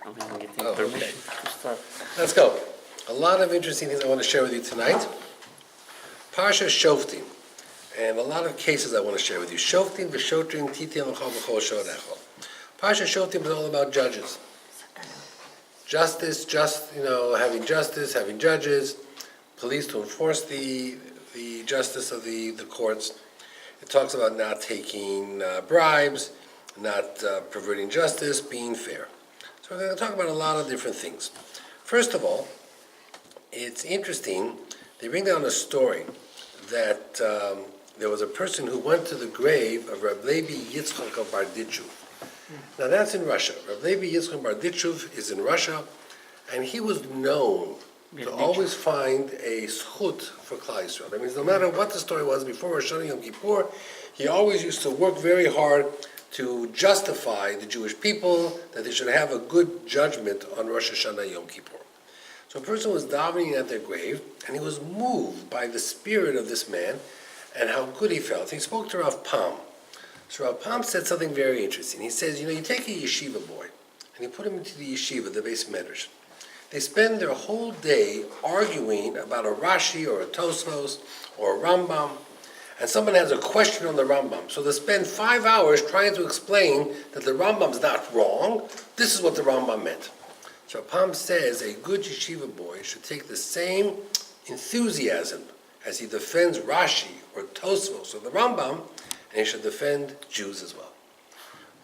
I'm getting Oh, permission okay. to start. Let's go. A lot of interesting things I want to share with you tonight. Parasha Shoftim, and a lot of cases I want to share with you. Shoftim v'shotrim titin l'chol v'chol shodecho. Parasha Shoftim is all about judges. Justice, having justice, having judges, police to enforce the justice of the courts. It talks about not taking bribes, not perverting justice, being fair. So we're going to talk about a lot of different things. First of all, it's interesting, they bring down a story that there was a person who went to the grave of Rabbi Yitzchak of Barditchuv. Now that's in Russia. Rabbi Yitzchak of Barditchuv is in Russia, and he was known to always find a schut for Klal Yisrael. That means no matter what the story was before Rosh Hashanah Yom Kippur, he always used to work very hard to justify the Jewish people that they should have a good judgment on Rosh Hashanah Yom Kippur. So a person was davening at their grave, and he was moved by the spirit of this man and how good he felt. He spoke to Rav Pam. So Rav Pam said something very interesting. He says, you take a yeshiva boy, and you put him into the yeshiva, the Beis Medrash. They spend their whole day arguing about a Rashi or a Tosfos or a Rambam, and someone has a question on the Rambam. So they spend 5 hours trying to explain that the Rambam's not wrong. This is what the Rambam meant. So Pam says a good yeshiva boy should take the same enthusiasm as he defends Rashi or Tosfos or the Rambam, and he should defend Jews as well.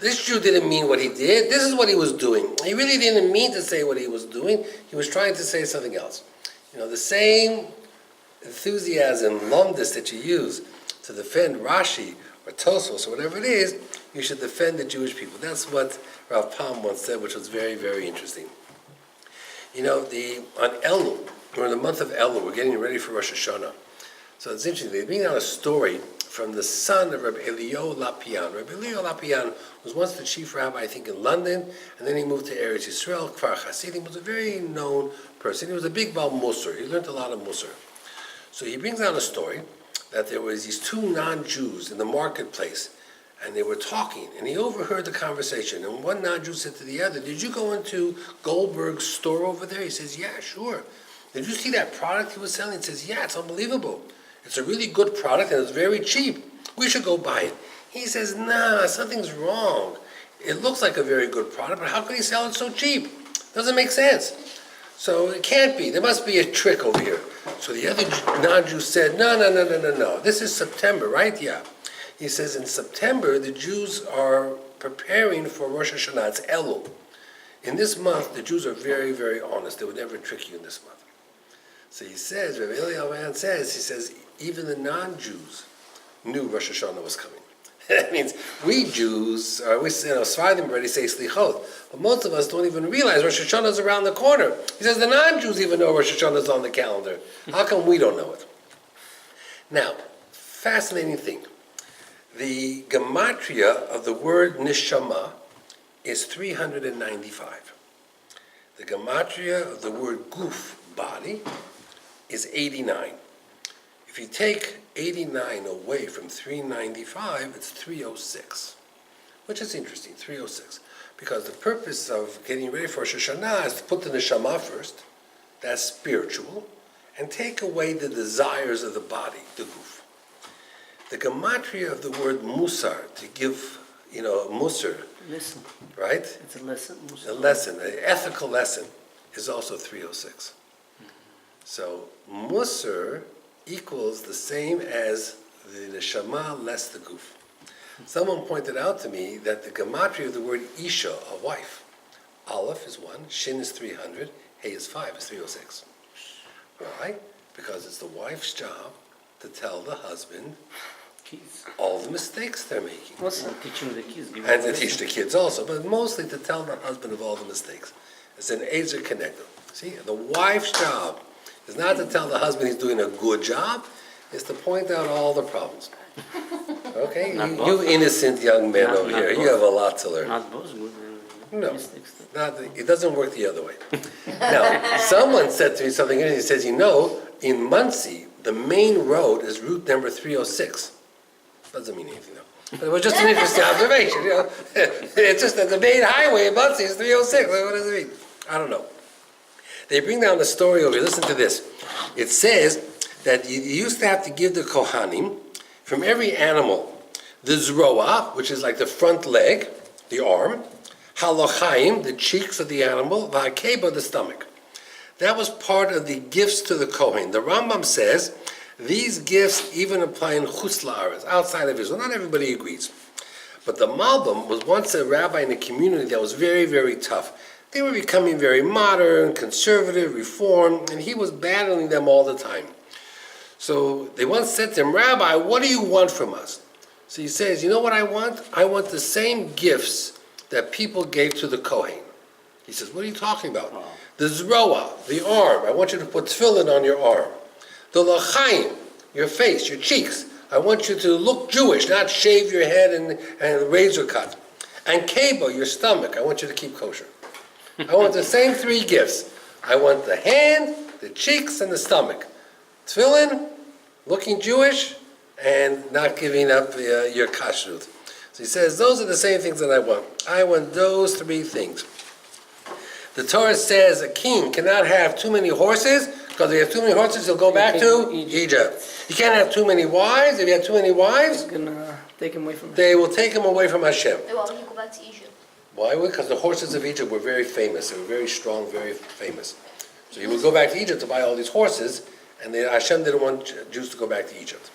This Jew didn't mean what he did. This is what he was doing. He really didn't mean to say what he was doing. He was trying to say something else. The same enthusiasm, lumdus that you use to defend Rashi or Tosfos or whatever it is, you should defend the Jewish people. That's what Rav Pam once said, which was very, very interesting. On Elul, we're in the month of Elul, we're getting ready for Rosh Hashanah. So it's interesting, they bring out a story from the son of Rabbi Eliyahu Lapian. Rabbi Eliyahu Lapian was once the chief rabbi, I think, in London, and then he moved to Eretz Yisrael, Kfar Hasidim. He was a very known person. He was a big Baal Musar. He learned a lot of Musar. So he brings out a story that there was these two non-Jews in the marketplace, and they were talking, and he overheard the conversation. And one non-Jew said to the other, "Did you go into Goldberg's store over there?" He says, "Yeah, sure." "Did you see that product he was selling?" He says, "Yeah, it's unbelievable. It's a really good product, and it's very cheap. We should go buy it." He says, "Nah, something's wrong. It looks like a very good product, but how could he sell it so cheap? Doesn't make sense. So it can't be. There must be a trick over here." So the other non-Jew said, No. This is September, right? Yeah. He says, in September, the Jews are preparing for Rosh Hashanah. It's Elul. In this month, the Jews are very, very honest. They would never trick you in this month. So he says, Rabbi Eliyahu says, even the non-Jews knew Rosh Hashanah was coming. That means we Jews, Sfardim already say Slichot, but most of us don't even realize Rosh Hashanah is around the corner. He says the non-Jews even know Rosh Hashanah is on the calendar. How come we don't know it? Now, fascinating thing. The gematria of the word neshama is 395. The gematria of the word guf, body, is 89. If you take 89 away from 395, it's 306, which is interesting, 306, because the purpose of getting ready for Rosh Hashanah is to put the neshama first, that's spiritual, and take away the desires of the body, the guf. The gematria of the word musar, to give, musar, Listen. right? It's a lesson. A lesson, an ethical lesson, is also 306. So musar equals the same as the neshama less the guf. Someone pointed out to me that the gematria of the word isha, a wife, aleph is 1, shin is 300, hey is 5, is 306. Why? Because it's the wife's job to tell the husband Kids. all the mistakes they're making. Also teaching the kids. And to teach the kids also, but mostly to tell the husband of all the mistakes. It's an Ezer connector. See, the wife's job is not to tell the husband he's doing a good job, it's to point out all the problems. Okay? You innocent young man over here, you have a lot to learn. Not both good. No, Mistakes. it doesn't work the other way. Now, someone said to me something interesting. He says, in Muncie, the main road is route number 306. Doesn't mean anything though. But it was just an interesting observation, you know. It's just that the main highway in Monsey is 306. What does it mean? I don't know. They bring down the story over here. Listen to this. It says that you used to have to give the Kohanim from every animal the zroa, which is like the front leg, the arm, halochaim, the cheeks of the animal, v'hakeba, the stomach. That was part of the gifts to the Kohen. The Rambam says these gifts even apply in chutz la'aretz, outside of Israel. Not everybody agrees. But the Malbim was once a rabbi in a community that was very, very tough. They were becoming very modern, conservative, reformed, and he was battling them all the time. So they once said to him, Rabbi, what do you want from us? So he says, you know what I want? I want the same gifts that people gave to the Kohen. He says, what are you talking about? Wow. The zroa, the arm. I want you to put tefillin on your arm. The lachaim, your face, your cheeks. I want you to look Jewish, not shave your head and razor cut. And keba, your stomach. I want you to keep kosher. I want the same three gifts. I want the hand, the cheeks, and the stomach. Tefillin, looking Jewish, and not giving up your kashrut. So he says, those are the same things that I want. I want those three things. The Torah says a king cannot have too many horses, because if you have too many horses, he'll go back to Egypt. You can't have too many wives. If you have too many wives, Take him away from they will take him away from Hashem. Why would he go back to Egypt? Why? Because the horses of Egypt were very famous. They were very strong, very famous. So he would go back to Egypt to buy all these horses, and Hashem didn't want Jews to go back to Egypt.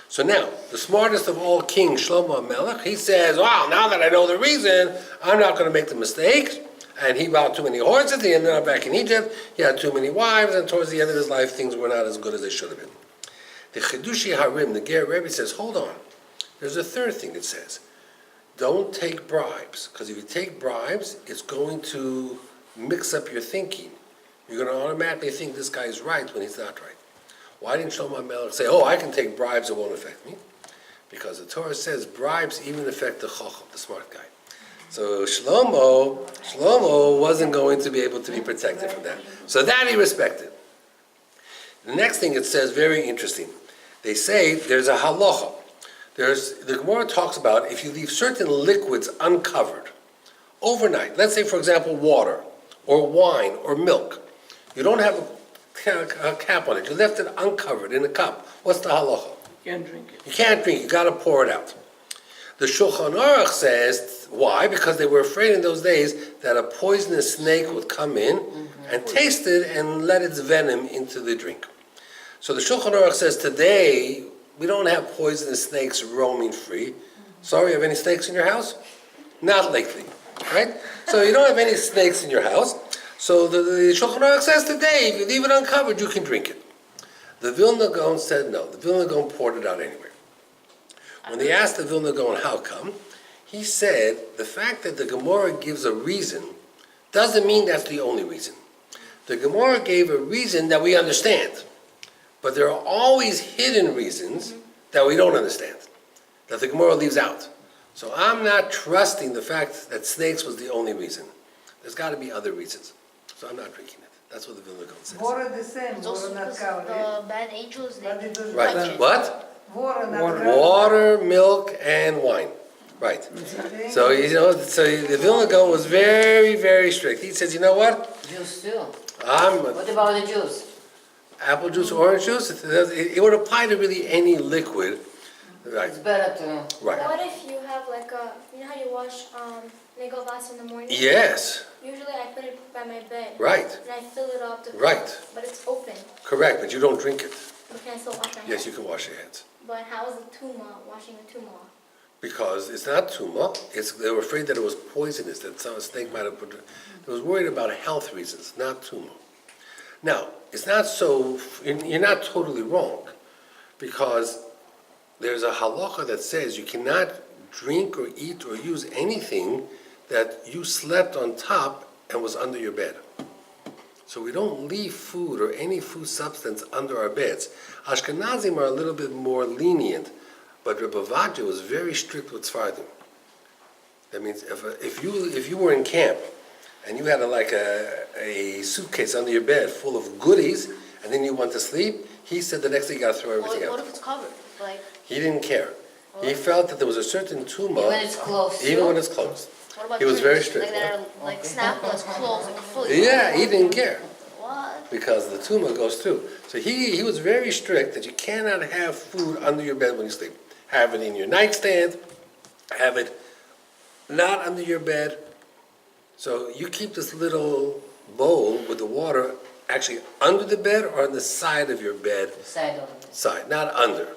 So now, the smartest of all kings, Shlomo HaMelech, he says, wow, now that I know the reason, I'm not going to make the mistake. And he bought too many horses, he ended up back in Egypt, he had too many wives, and towards the end of his life, things were not as good as they should have been. The Chidushi Harim, the Ger Rebbe says, hold on. There's a third thing it says. Don't take bribes, because if you take bribes, it's going to mix up your thinking. You're going to automatically think this guy is right when he's not right. Why didn't Shlomo HaMelech say, I can take bribes, it won't affect me? Because the Torah says bribes even affect the chacham, the smart guy. So Shlomo wasn't going to be able to be protected from that. So that he respected. The next thing it says, very interesting. They say there's a halacha. The Gemara talks about if you leave certain liquids uncovered overnight, let's say for example water or wine or milk, you don't have a cap on it, you left it uncovered in a cup, what's the halacha? You can't drink it. You can't drink it, you got to pour it out. The Shulchan Aruch says, why? Because they were afraid in those days that a poisonous snake would come in and taste it and let its venom into the drink. So the Shulchan Aruch says today, we don't have poisonous snakes roaming free. Sorry, you have any snakes in your house? Not lately, right? So you don't have any snakes in your house. So the Shulchan Aruch says today, if you leave it uncovered, you can drink it. The Vilna Gaon said no. The Vilna Gaon poured it out anyway. When they asked the Vilna Gaon how come, he said the fact that the Gemara gives a reason doesn't mean that's the only reason. The Gemara gave a reason that we understand. But there are always hidden reasons that we don't understand, that the Gemara leaves out. So I'm not trusting the fact that snakes was the only reason. There's got to be other reasons. So I'm not drinking it. That's what the Vilna Gaon says. Water the same, It's also water not because covered. the bad angels, they But it doesn't Right. touch it. What? Water not Water. covered. Water, milk, and wine. Right. So, so the Vilna Gaon was very, very strict. He says, you know what? Juice too. I'm What about the juice? apple juice, orange juice. It would apply to really any liquid. Right. It's better to. Right. What if you have like you know how you wash Lego glass in the morning? Yes. Usually I put it by my bed. Right. And I fill it up to Right. but it's open. Correct. But you don't drink it. But can I still wash my hands? Yes, you can wash your hands. But how is the tuma, washing a tuma? Because it's not tumah. They were afraid that it was poisonous, that some snake might have put. They was worried about health reasons, not tumah. Now, it's not so. You're not totally wrong, because there's a halacha that says you cannot drink or eat or use anything that you slept on top and was under your bed. So we don't leave food or any food substance under our beds. Ashkenazim are a little bit more lenient, but Rabbi Vajja was very strict with Sfardim. That means if you were in camp and you had a suitcase under your bed full of goodies and then you went to sleep, he said the next day you got to throw everything what out. if it's covered? Like, He didn't care. He felt that there was a certain tumor, When it's close. even when it's closed. What about He was very drinks? strict, Like that are like snap that's closed, like fully. Yeah, he didn't care, What? because the tumor goes through. So he was very strict that you cannot have food under your bed when you sleep. Have it in your nightstand, have it not under your bed. So you keep this little bowl with the water actually under the bed or on the side of your bed, Side of it. side, not under.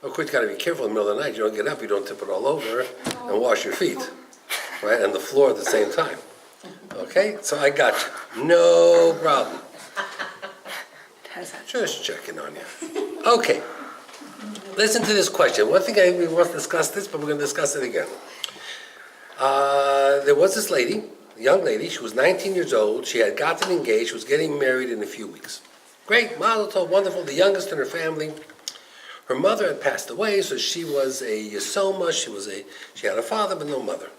Of course, you gotta be careful in the middle of the night, you don't get up, you don't tip it all over and wash your feet, right, and the floor at the same time. Okay, so I got you, no problem. Just checking on you. Okay, listen to this question. One thing we want to discuss this, but we're gonna discuss it again. There was this lady, a young lady, she was 19 years old, she had gotten engaged, she was getting married in a few weeks. Great, mazel tov, wonderful, the youngest in her family. Her mother had passed away, so she was a yesoma, she had a father but no mother.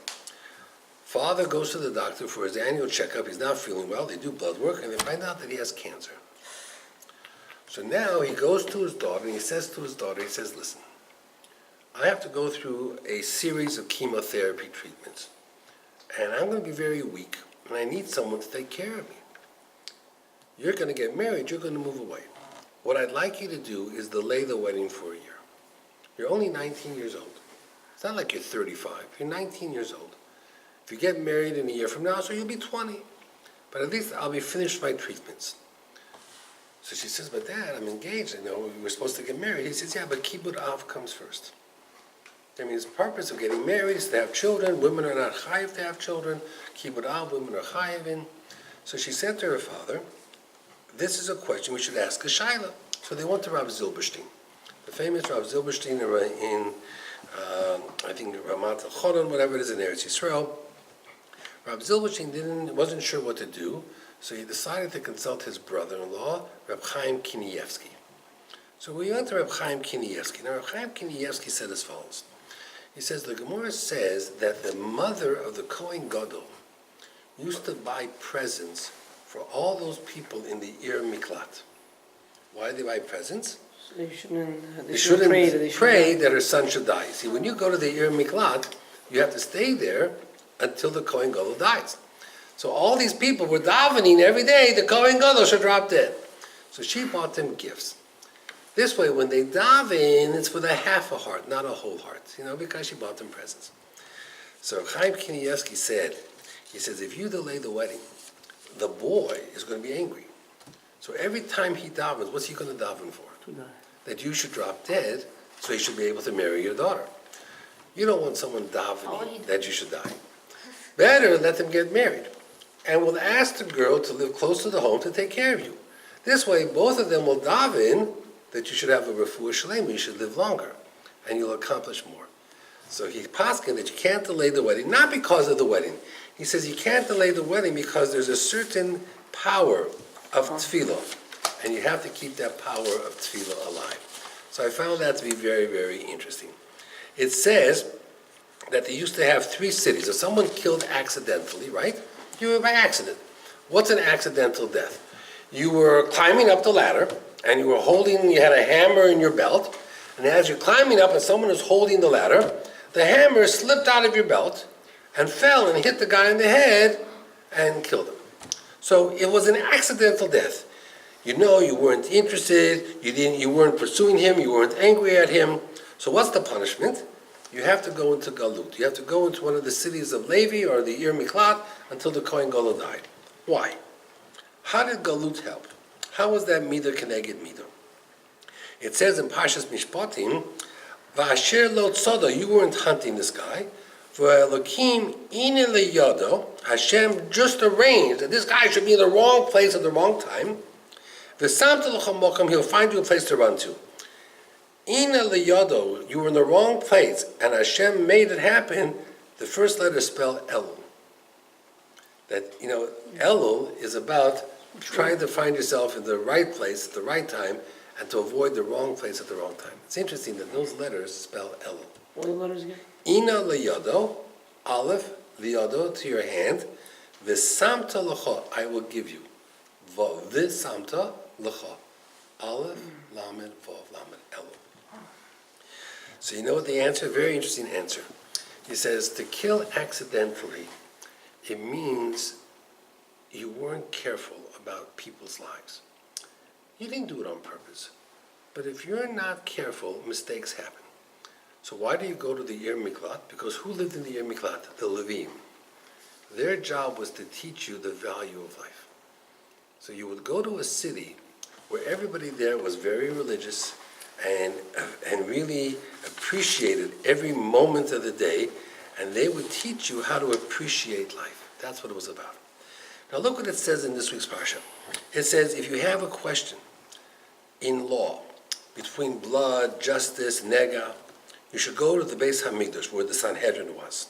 Father goes to the doctor for his annual checkup, he's not feeling well, they do blood work, and they find out that he has cancer. So now he goes to his daughter, and he says to his daughter, he says, listen, I have to go through a series of chemotherapy treatments, and I'm going to be very weak, and I need someone to take care of me. You're going to get married, you're going to move away. What I'd like you to do is delay the wedding for a year. You're only 19 years old. It's not like you're 35, you're 19 years old. If you get married in a year from now, so you'll be 20, but at least I'll be finished my treatments. So she says, but Dad, I'm engaged, we were supposed to get married. He says, yeah, but kibbud av comes first. I mean, the purpose of getting married is to have children. Women are not chayiv to have children. Kibbud av, women are chayiv in. So she said to her father, this is a question we should ask a shaila. So they went to Rabbi Zilberstein. The famous Rabbi Zilberstein in I think Ramat al-Choron, whatever it is in Eretz Yisrael. Rabbi Zilberstein wasn't sure what to do, so he decided to consult his brother-in-law, Reb Chaim Kanievsky. So we went to Reb Chaim Kanievsky. Now, Reb Chaim Kanievsky said as follows. He says, the Gemara says that the mother of the Kohen Gadol used to buy presents for all those people in the Ir Miklat. Why did they buy presents? They shouldn't, They shouldn't pray that her son should die. See, when you go to the Ir Miklat, you have to stay there until the Kohen Gadol dies. So all these people were davening every day, the Kohen Gadol should drop dead. So she bought them gifts. This way, when they daven, it's with a half a heart, not a whole heart, because she bought them presents. So Chaim Kanievsky said, he says, if you delay the wedding, the boy is going to be angry. So every time he davens, what's he going to daven for? That you should drop dead, so he should be able to marry your daughter. You don't want someone davening that you should die. Better let them get married. And we'll ask the girl to live close to the home to take care of you. This way, both of them will daven that you should have a refuah shalem, you should live longer, and you'll accomplish more. So he's paskin that you can't delay the wedding, not because of the wedding. He says you can't delay the wedding because there's a certain power of tefillah, and you have to keep that power of tefillah alive. So I found that to be very, very interesting. It says that they used to have 3 cities. If someone killed accidentally, right? You were by accident. What's an accidental death? You were climbing up the ladder, and you had a hammer in your belt, and as you're climbing up and someone is holding the ladder, the hammer slipped out of your belt and fell and hit the guy in the head and killed him. So it was an accidental death. You weren't interested, you weren't pursuing him, you weren't angry at him. So what's the punishment? You have to go into Galut. You have to go into one of the cities of Levi or the Ir Miklat until the Kohen Gadol died. Why? How did Galut help? How was that midah keneged midah? It says in Parshas Mishpatim, V'asher lo tzoda, you weren't hunting this guy. V'elokim ine leyodo, Hashem just arranged that this guy should be in the wrong place at the wrong time. V'samta l'chom mokom, he'll find you a place to run to. Ine leyodo, you were in the wrong place, and Hashem made it happen. The first letter spelled Elul. That, Elul is about trying to find yourself in the right place at the right time and to avoid the wrong place at the wrong time. It's interesting that those letters spell Elul. What are the letters again? Ina liyodo, Aleph, liyodo, to your hand, v'samta l'cho, I will give you. V'samta l'cho, Aleph, Lamed, Vav, Lamed, Elul. So you know what the answer? Very interesting answer. He says to kill accidentally, it means you weren't careful about people's lives. You didn't do it on purpose. But if you're not careful, mistakes happen. So why do you go to the Ir Miklat? Because who lived in the Ir Miklat? The Levim. Their job was to teach you the value of life. So you would go to a city where everybody there was very religious and really appreciated every moment of the day, and they would teach you how to appreciate life. That's what it was about. Now look what it says in this week's Parasha. It says if you have a question in law between blood, justice, nega, you should go to the Beis Hamikdash where the Sanhedrin was.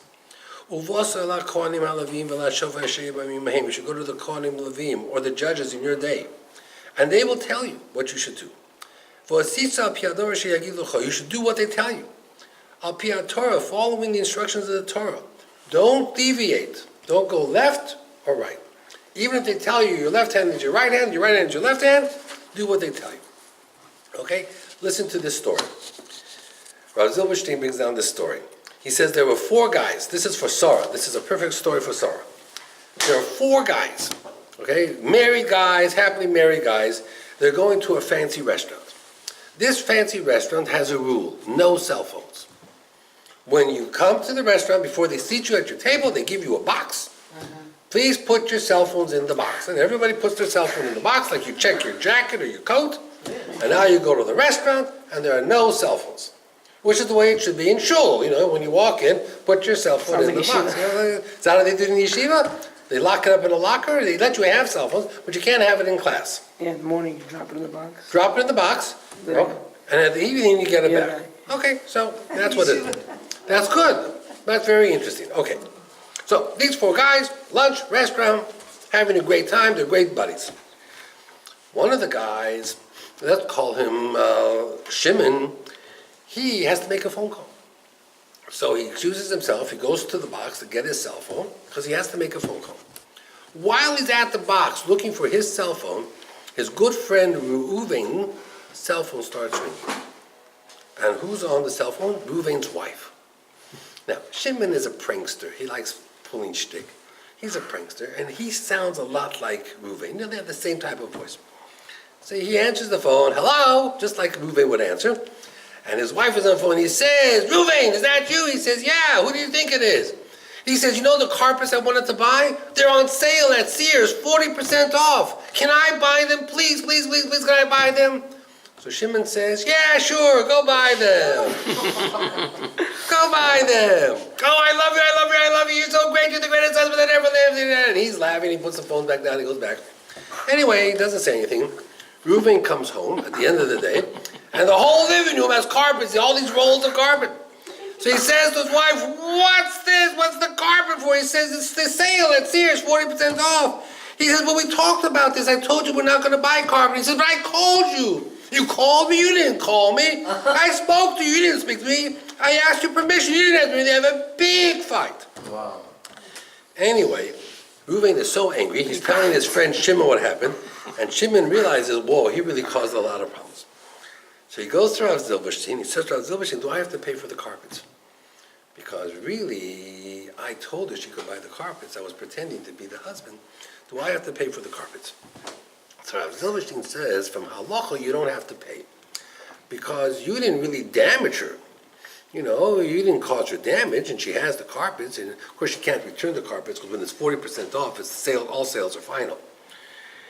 You should go to the Kohanim Levim or the judges in your day, and they will tell you what you should do. You should do what they tell you. Al Pi Torah, following the instructions of the Torah. Don't deviate. Don't go left or right. Even if they tell you your left hand is your right hand is your left hand, do what they tell you. Okay? Listen to this story. Rav Zilberstein brings down this story. He says there were 4 guys. This is for Sarah. This is a perfect story for Sarah. There are 4 guys, okay? Married guys, happily married guys. They're going to a fancy restaurant. This fancy restaurant has a rule: no cell phones. When you come to the restaurant, before they seat you at your table, they give you a box. Please put your cell phones in the box. And everybody puts their cell phone in the box, like you check your jacket or your coat. And now you go to the restaurant, and there are no cell phones. Which is the way it should be in shul. When you walk in, put your cell phone in the box. Is that how they do it in yeshiva? They lock it up in a locker. They let you have cell phones, but you can't have it in class. Yeah, in the morning you drop it in the box. Drop it in the box, and at the evening you get it back. Right. Okay, so that's what it is. That's good. That's very interesting. Okay, so these 4 guys, lunch, restaurant, having a great time. They're great buddies. One of the guys, let's call him Shimon, he has to make a phone call. So he excuses himself, he goes to the box to get his cell phone, because he has to make a phone call. While he's at the box looking for his cell phone, his good friend Reuven's cell phone starts ringing. And who's on the cell phone? Reuven's wife. Now, Shimon is a prankster. He likes pulling shtick. He's a prankster, and he sounds a lot like Reuven. They have the same type of voice. So he answers the phone, hello, just like Reuven would answer. And his wife is on the phone. He says, Reuven, is that you? He says, yeah, who do you think it is? He says, you know the carpets I wanted to buy? They're on sale at Sears, 40% off. Can I buy them? Please, please, please, please, can I buy them? So Shimon says, yeah, sure, go buy them. Go buy them. Oh, I love you, I love you, I love you. You're so great. You're the greatest husband that ever lived. And he's laughing. He puts the phone back down. He goes back. Anyway, he doesn't say anything. Reuven comes home at the end of the day, and the whole living room has carpets, all these rolls of carpet. So he says to his wife, what's this? What's the carpet for? He says, it's the sale at Sears, 40% off. He says, well, we talked about this. I told you we're not going to buy carpet. He says, but I called you. You called me? You didn't call me. I spoke to you. You didn't speak to me. I asked you permission. You didn't ask me. They have a big fight. Wow. Anyway, Reuven is so angry. He's telling his friend Shimon what happened. And Shimon realizes, whoa, he really caused a lot of problems. So he goes to Rav Zilberstein. He says to Rav Zilberstein, do I have to pay for the carpets? Because really, I told her she could buy the carpets. I was pretending to be the husband. Do I have to pay for the carpets? So Rav Zilberstein says, from halacha, you don't have to pay. Because you didn't really damage her. You didn't cause her damage, and she has the carpets. And of course, she can't return the carpets, because when it's 40% off, it's sale, all sales are final.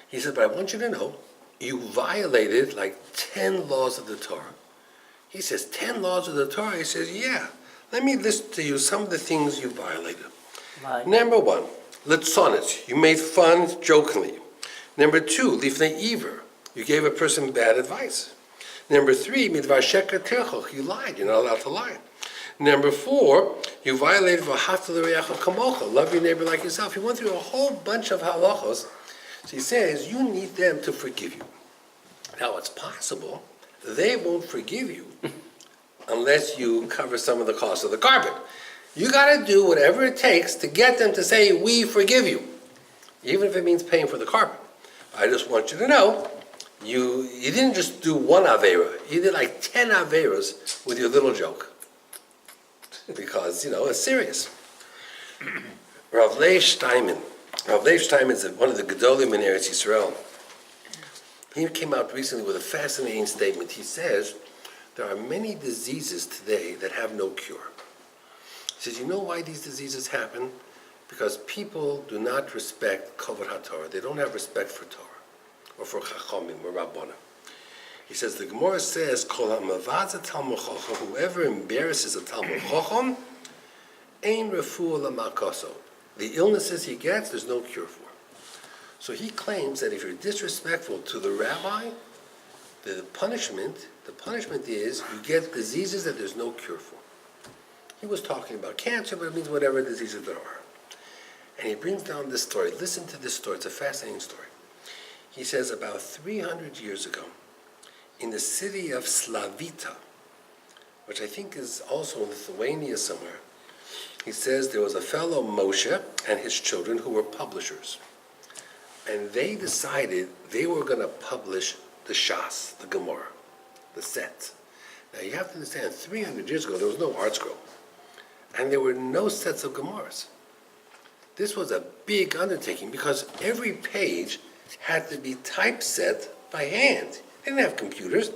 He said, but I want you to know, you violated like 10 laws of the Torah. He says, 10 laws of the Torah? He says, yeah. Let me list to you some of the things you violated. Right. Number 1, litzonet. You made fun jokingly. Number 2, lifnei iver. You gave a person bad advice. Number 3, midvar sheker tirchoch. You lied. You're not allowed to lie. Number 4, you violated v'ahavta l'reacha kamocha. Love your neighbor like yourself. He went through a whole bunch of halachos. So he says, you need them to forgive you. Now, it's possible they won't forgive you unless you cover some of the cost of the carpet. You got to do whatever it takes to get them to say, we forgive you, even if it means paying for the carpet. I just want you to know, you didn't just do one avera. You did like 10 averas with your little joke. because, it's serious. Rav Lev Steinman. Rav Lev Steinman is one of the Gedolim in Eretz Yisrael. He came out recently with a fascinating statement. He says, there are many diseases today that have no cure. He says, you know why these diseases happen? Because people do not respect Kavod HaTorah. They don't have respect for Torah, or for Chachamim, or Rabbanim. He says, the Gemara says, Kol ha'mavaz Talmud Chacham, whoever embarrasses a Talmud Chacham, ein refuah la'makaso. The illnesses he gets, there's no cure for. So he claims that if you're disrespectful to the rabbi, the punishment is you get diseases that there's no cure for. He was talking about cancer, but it means whatever diseases there are. And he brings down this story. Listen to this story. It's a fascinating story. He says about 300 years ago, in the city of Slavita, which I think is also in Lithuania somewhere, he says there was a fellow Moshe and his children who were publishers. And they decided they were going to publish the Shas, the Gemara, the set. Now you have to understand, 300 years ago there was no art scroll. And there were no sets of Gemaras. This was a big undertaking because every page had to be typeset by hand. They didn't have computers.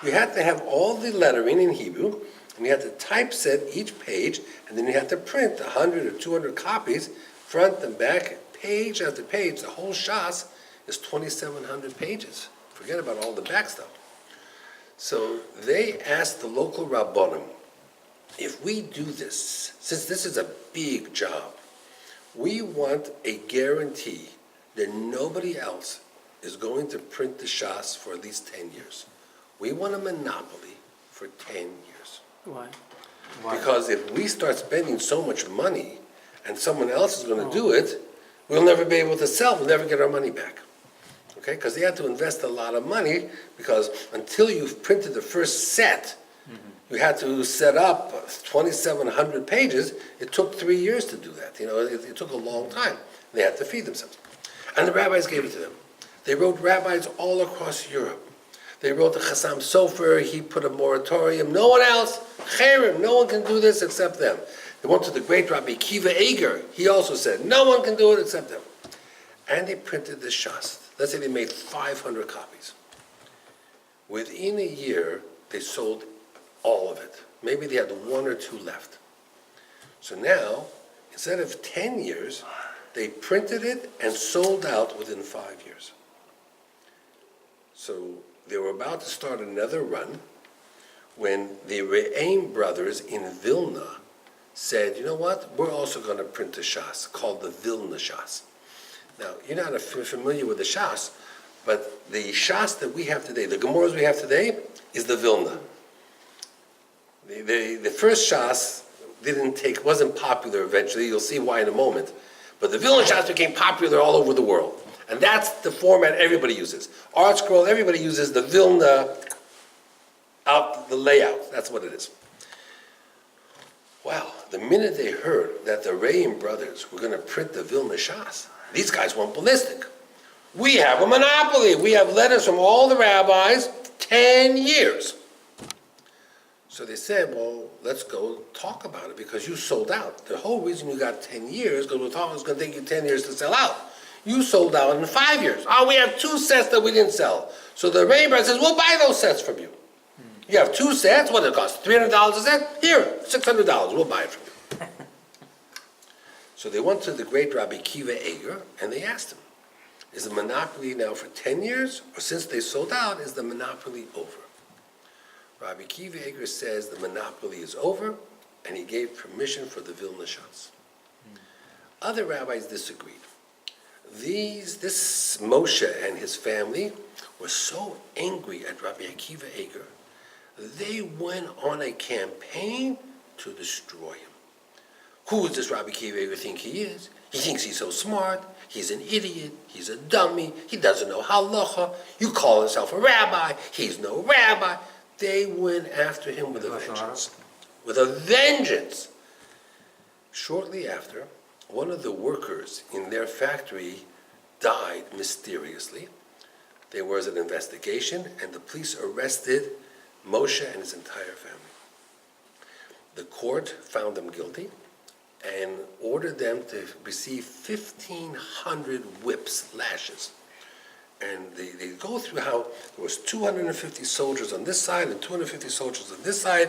You had to have all the lettering in Hebrew, and you had to typeset each page, and then you had to print 100 or 200 copies, front and back, page after page. The whole Shas is 2,700 pages. Forget about all the back stuff. So they asked the local Rabbanim, if we do this, since this is a big job, we want a guarantee that nobody else is going to print the Shas for at least 10 years. We want a monopoly for 10 years. Why? Because if we start spending so much money and someone else is going to do it, we'll never be able to sell, we'll never get our money back. Okay? Because they had to invest a lot of money because until you've printed the first set, you had to set up 2,700 pages. It took 3 years to do that. It took a long time. They had to feed themselves. And the rabbis gave it to them. They wrote rabbis all across Europe. They wrote the Chassam Sofer. He put a moratorium. No one else. Cherem. No one can do this except them. They went to the great Rabbi Kiva Eger. He also said, no one can do it except them. And they printed the Shas. Let's say they made 500 copies. Within a year, they sold all of it. Maybe they had 1 or 2 left. So now, instead of 10 years, they printed it and sold out within 5 years. So they were about to start another run when the Re'aim brothers in Vilna said, you know what, we're also going to print a Shas called the Vilna Shas. Now, you're not familiar with the Shas, but the Shas that we have today, the Gemaras we have today, is the Vilna. The first Shas wasn't popular eventually. You'll see why in a moment. But the Vilna Shas became popular all over the world. And that's the format everybody uses. Art Scroll, everybody uses the Vilna the layout. That's what it is. Wow, the minute they heard that the Re'aim brothers were going to print the Vilna Shas, these guys went ballistic. We have a monopoly. We have letters from all the rabbis, 10 years. So they said, well, let's go talk about it because you sold out. The whole reason you got 10 years, because we thought it was going to take you 10 years to sell out. You sold out in 5 years. Oh, we have 2 sets that we didn't sell. So the Rabbi says, we'll buy those sets from you. You have 2 sets, what does it cost? $300 a set? Here, $600, we'll buy it from you. So they went to the great Rabbi Kiva Eger, and they asked him, is the monopoly now for 10 years? Or since they sold out, is the monopoly over? Rabbi Kiva Eger says the monopoly is over, and he gave permission for the Vilna Shas. Other rabbis disagreed. This Moshe and his family were so angry at Rabbi Akiva Eger, they went on a campaign to destroy him. Who does this Rabbi Akiva Eger think he is? He thinks he's so smart. He's an idiot. He's a dummy. He doesn't know halacha. You call himself a rabbi. He's no rabbi. They went after him with a vengeance. With a vengeance! Shortly after, one of the workers in their factory died mysteriously. There was an investigation, and the police arrested Moshe and his entire family. The court found them guilty and ordered them to receive 1,500 whips, lashes. And they go through how there was 250 soldiers on this side and 250 soldiers on this side,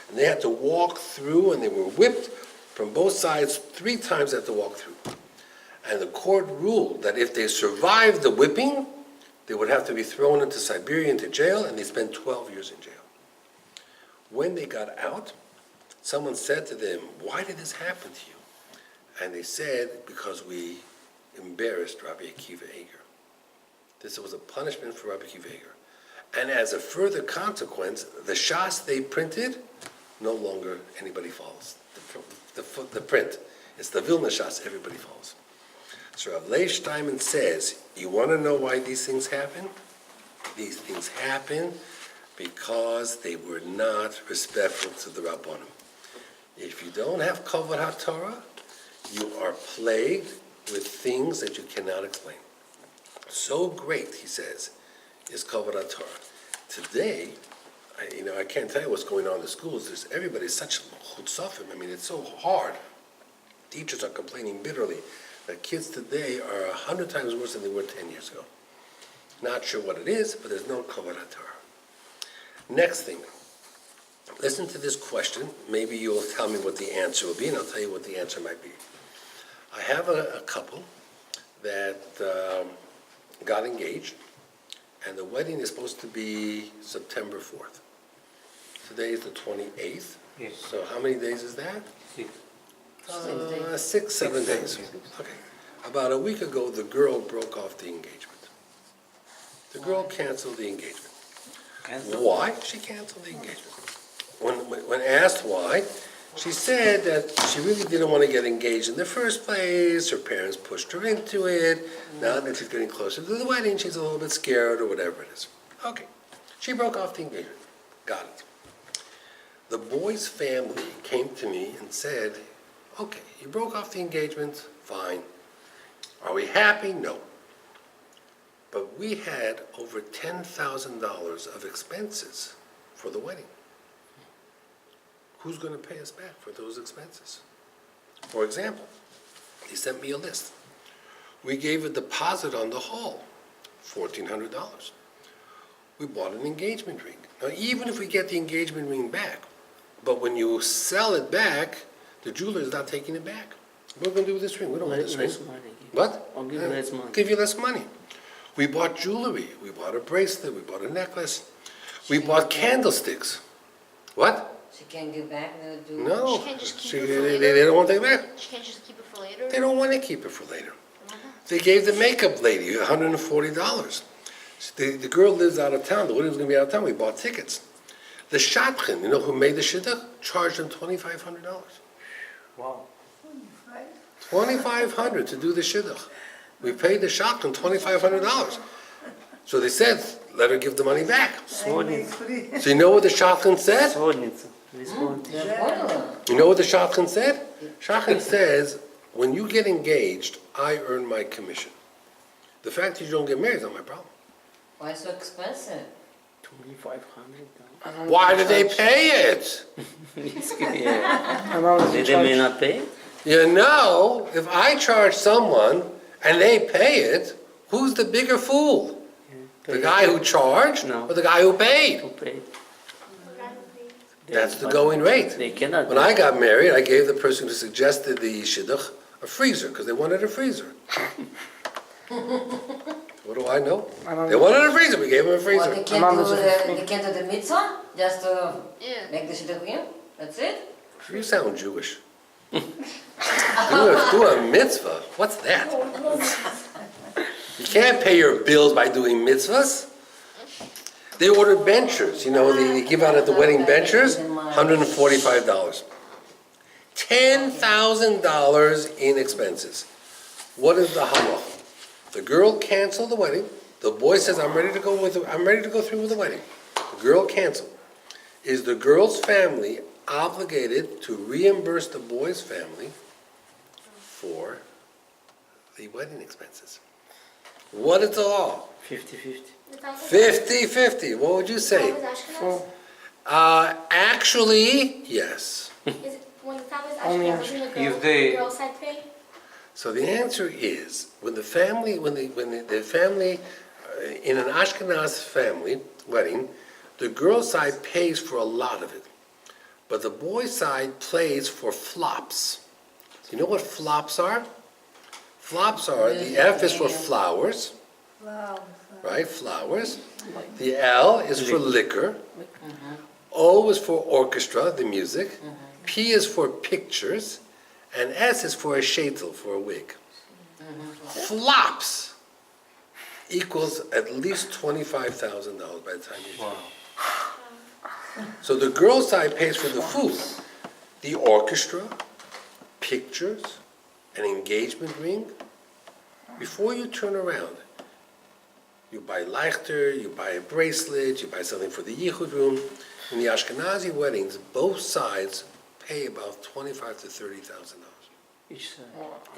and they had to walk through, and they were whipped from both sides 3 times. They had to walk through. And the court ruled that if they survived the whipping, they would have to be thrown into Siberia, into jail, and they spent 12 years in jail. When they got out, someone said to them, "Why did this happen to you?" And they said, "Because we embarrassed Rabbi Akiva Eger." This was a punishment for Rabbi Akiva Eger. And as a further consequence, the Shas they printed, no longer anybody follows. The print. It's the Vilna Shas, everybody follows. So Rav Leib Steinman says, you want to know why these things happen? These things happen because they were not respectful to the Rabbanim. If you don't have Kavod HaTorah, you are plagued with things that you cannot explain. So great, he says, is Kavod HaTorah. Today, I can't tell you what's going on in the schools. Everybody's such chutzafim. I mean, it's so hard. Teachers are complaining bitterly that kids today are 100 times worse than they were 10 years ago. Not sure what it is, but there's no Kavod HaTorah. Next thing, listen to this question. Maybe you'll tell me what the answer will be, and I'll tell you what the answer might be. I have a couple that got engaged, and the wedding is supposed to be September 4th. Today is the 28th. Yes. So how many days is that? 6. 7 days. Okay. About a week ago, the girl broke off the engagement. The girl canceled the engagement. Why? She canceled the engagement. When asked why, she said that she really didn't want to get engaged in the first place. Her parents pushed her into it. Now that she's getting closer to the wedding, she's a little bit scared or whatever it is. Okay. She broke off the engagement. Got it. The boy's family came to me and said, okay, you broke off the engagement, fine. Are we happy? No. But we had over $10,000 of expenses for the wedding. Who's going to pay us back for those expenses? For example, he sent me a list. We gave a deposit on the hall, $1,400. We bought an engagement ring. Now, even if we get the engagement ring back, but when you sell it back, the jeweler is not taking it back. What are we going to do with this ring? We don't want this ring. What? I'll give you less money. Give you less money. We bought jewelry. We bought a bracelet. We bought a necklace. We bought candlesticks. What? She can't give back the No. She can't just keep it for they later? don't want to take it back. She can't just keep it for later? They don't want to keep it for later. They gave the makeup lady $140. The girl lives out of town. The wedding was going to be out of town. We bought tickets. The shadchan, who made the shidduch, charged them $2,500. Wow. $2,500 to do the shidduch. We paid the shadchan $2,500. So they said, let her give the money back. Svodnica. So you know what the shadchan said? Svodnica. Svodnica. You know what the shadchan said? Shadchan says, when you get engaged, I earn my commission. The fact that you don't get married is not my problem. Why so expensive? $2,500. Why did they pay it? Yeah. They may not pay it? If I charge someone and they pay it, who's the bigger fool? The guy who charged No. or the guy who paid? Who paid? That's the going rate. They cannot. When I got married, I gave the person who suggested the shidduch a freezer because they wanted a freezer. What do I know? They wanted a freezer. We gave them a Well, freezer. they can't do the mitzvah just to Yeah. make the shidduchim? That's it? You sound Jewish. do a mitzvah. What's that? You can't pay your bills by doing mitzvahs. They order benchers. They give out at the wedding benchers, $145. $10,000 in expenses. What is the halach? The girl canceled the wedding. The boy says, I'm ready to go through with the wedding. The girl canceled. Is the girl's family obligated to reimburse the boy's family for the wedding expenses? What is the law? 50-50. 50-50. What would you say? Four. Actually, yes. Is it, when the family's Only actually doesn't if the they- girl side pay? So the answer is, when the family, in an Ashkenaz family wedding, the girl side pays for a lot of it, but the boy side pays for flops. You know what flops are? Flops are, the F is for flowers, right, flowers. The L is for liquor. O is for orchestra, the music. P is for pictures. And S is for a sheitel, for a wig. Flops equals at least $25,000 by the time you do it. So the girl side pays for the food, the orchestra, pictures, an engagement ring. Before you turn around, you buy leichter, you buy a bracelet, you buy something for the yichud room. In the Ashkenazi weddings, both sides pay about $25,000 to $30,000 Each side.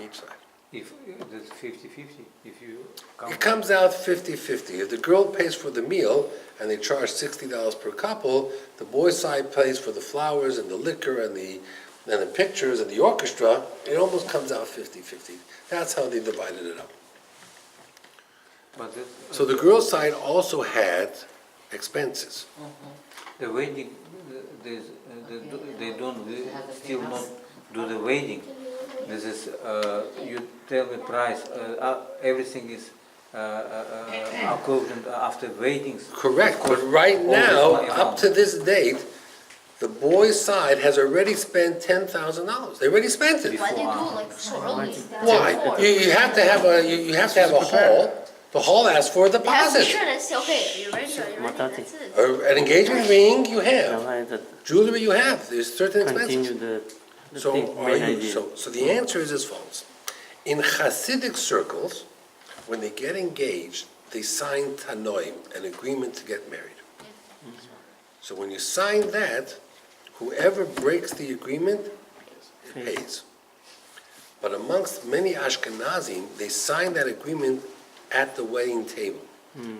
each side. If that's 50-50, if you come. It comes out 50-50. If the girl pays for the meal and they charge $60 per couple, the boy side pays for the flowers and the liquor and the pictures and the orchestra. It almost comes out 50-50. That's how they divided it up. But So the girl side also had expenses. the wedding, they don't, still not do the wedding. This is, you tell me price, everything is equivalent after weddings. Correct, but right now, up to this date, the boy's side has already spent $10,000. They already spent it. Why they do it like so early? Why? You have to have a hall. The hall asks for a They have deposit. insurance. Okay, are you ready? Are you ready? Matati. That's it. An engagement ring you have, Давай этот jewelry you have, there's certain continue expenses. the So thing, main idea. so the answer is as follows. In Hasidic circles, when they get engaged, they sign tanoim, an agreement to get married. So when you sign that, whoever breaks the agreement pays. But amongst many Ashkenazim, they sign that agreement at the wedding table.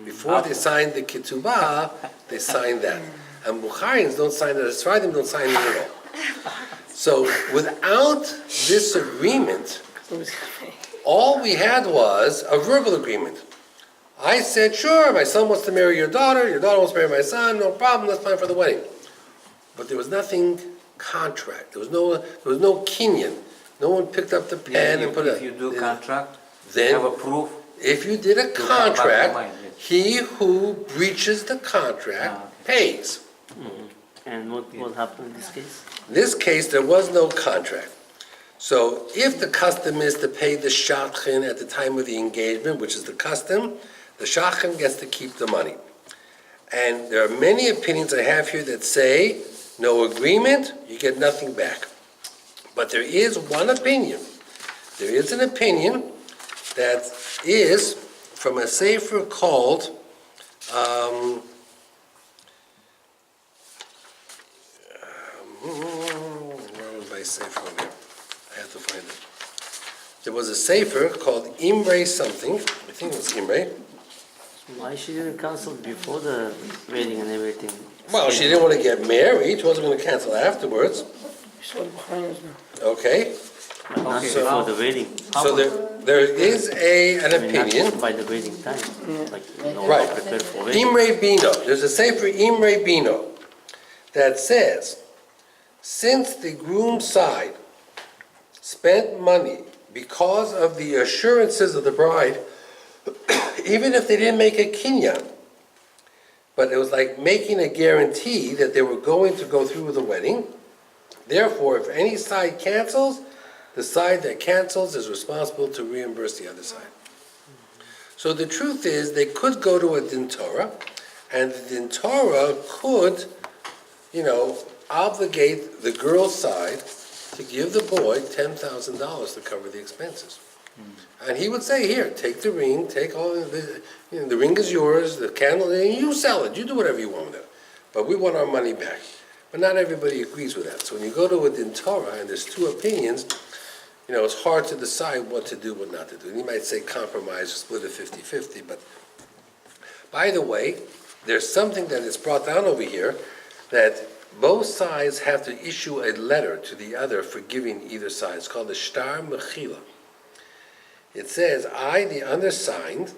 Before they sign the ketubah, they sign that. And Bukharians don't sign it, Sephardim don't sign it at all. So without this agreement, all we had was a verbal agreement. I said, sure, my son wants to marry your daughter wants to marry my son, no problem, let's plan for the wedding. But there was nothing contract, there was no kinyan. No one picked up the pen and put it. If you do contract, Then- you have a proof. If you did a come back to contract, mine, yes. he who breaches the contract pays. And what happened in this case? In this case, there was no contract. So if the custom is to pay the shadchan at the time of the engagement, which is the custom, the shadchan gets to keep the money. And there are many opinions I have here that say, no agreement, you get nothing back. But there is one opinion. There is an opinion that is from a sefer called, where was my sefer over here? I have to find it. There was a sefer called Imre something, I think it was Imre. Why she didn't cancel before the wedding and everything? Well, she didn't want to get married, she wasn't going to cancel afterwards, okay? But not Okay, before now- the wedding. So there is an I mean, not opinion. by the wedding time. Like, Right. prepare for wedding. Imre Bino, there's a sefer Imre Bino that says, since the groom side spent money because of the assurances of the bride, even if they didn't make a kinyan, but it was like making a guarantee that they were going to go through with the wedding. Therefore, if any side cancels, the side that cancels is responsible to reimburse the other side. So the truth is, they could go to a din Torah, and the din Torah could, obligate the girl's side to give the boy $10,000 to cover the expenses. And he would say, here, take the ring, take all the ring is yours, the candle, and you sell it, you do whatever you want with it. But we want our money back. But not everybody agrees with that. So when you go to a din Torah and there's two opinions, it's hard to decide what to do, what not to do. And you might say compromise, split it 50-50, but by the way, there's something that is brought down over here that both sides have to issue a letter to the other forgiving either side. It's called the shtar mechila. It says, I, the undersigned,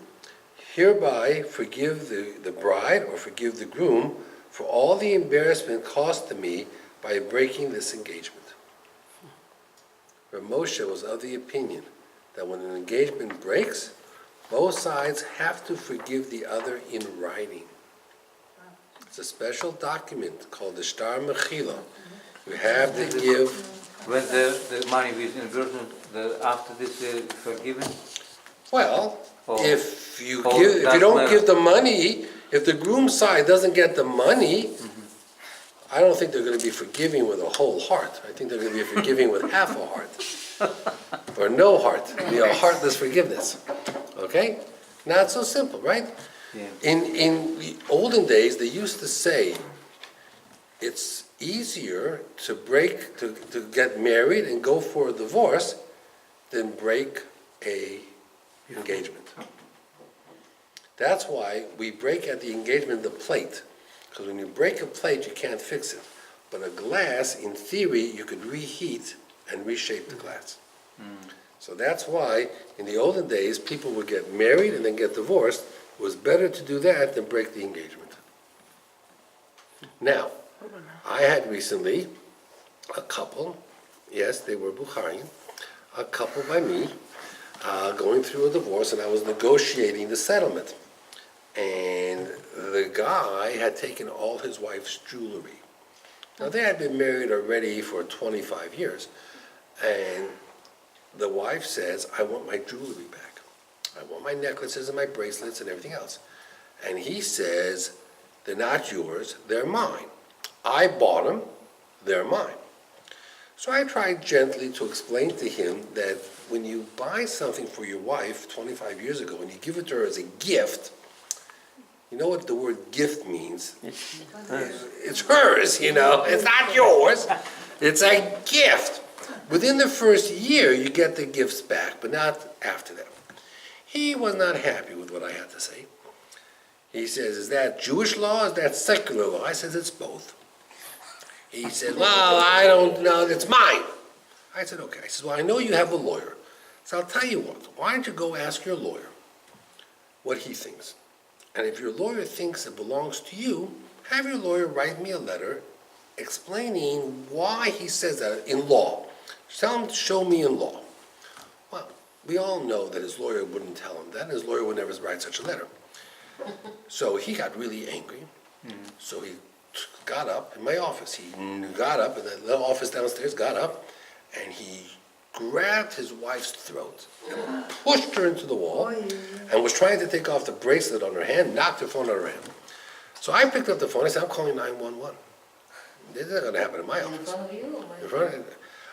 hereby forgive the bride or forgive the groom for all the embarrassment caused to me by breaking this engagement. Rav Moshe was of the opinion that when an engagement breaks, both sides have to forgive the other in writing. It's a special document called the Shtar Mechila. You have to give. When the money is inverted, after this forgiven? Well, Oh. if you Oh, give, if you that's don't better. give the money, if the groom's side doesn't get the money, I don't think they're going to be forgiving with a whole heart. I think they're going to be forgiving with half a heart, or no heart. It'll be a heartless forgiveness. Okay, not so simple, right? Yeah. In the olden days, they used to say it's easier to get married and go for a divorce than break a engagement. That's why we break at the engagement the plate, because when you break a plate, you can't fix it. But a glass, in theory, you could reheat and reshape the glass. So that's why, in the olden days, people would get married and then get divorced. It was better to do that than break the engagement. Now, I had recently a couple, yes, they were Bukharian, a couple by me, going through a divorce, and I was negotiating the settlement. And the guy had taken all his wife's jewelry. Now, they had been married already for 25 years, and the wife says, I want my jewelry back. I want my necklaces and my bracelets and everything else. And he says, they're not yours, they're mine. I bought them, they're mine. So I tried gently to explain to him that when you buy something for your wife 25 years ago and you give it to her as a gift, you know what the word gift means? It's hers, it's not yours. It's a gift. Within the first year, you get the gifts back, but not after that. He was not happy with what I had to say. He says, is that Jewish law or is that secular law? I said, it's both. He said, well, I don't know, it's mine. I said, okay. I said, well, I know you have a lawyer. So I'll tell you what, why don't you go ask your lawyer what he thinks? And if your lawyer thinks it belongs to you, have your lawyer write me a letter explaining why he says that in law. Tell him to show me in law. Well, we all know that his lawyer wouldn't tell him that, and his lawyer would never write such a letter. So he got really angry. So he got up in my office. He got up in the little office downstairs, got up, and he grabbed his wife's throat and pushed her into the wall and was trying to take off the bracelet on her hand, knocked her phone out of her hand. So I picked up the phone. I said, I'm calling 911. This is not going to happen in my In office. front of you? In front of,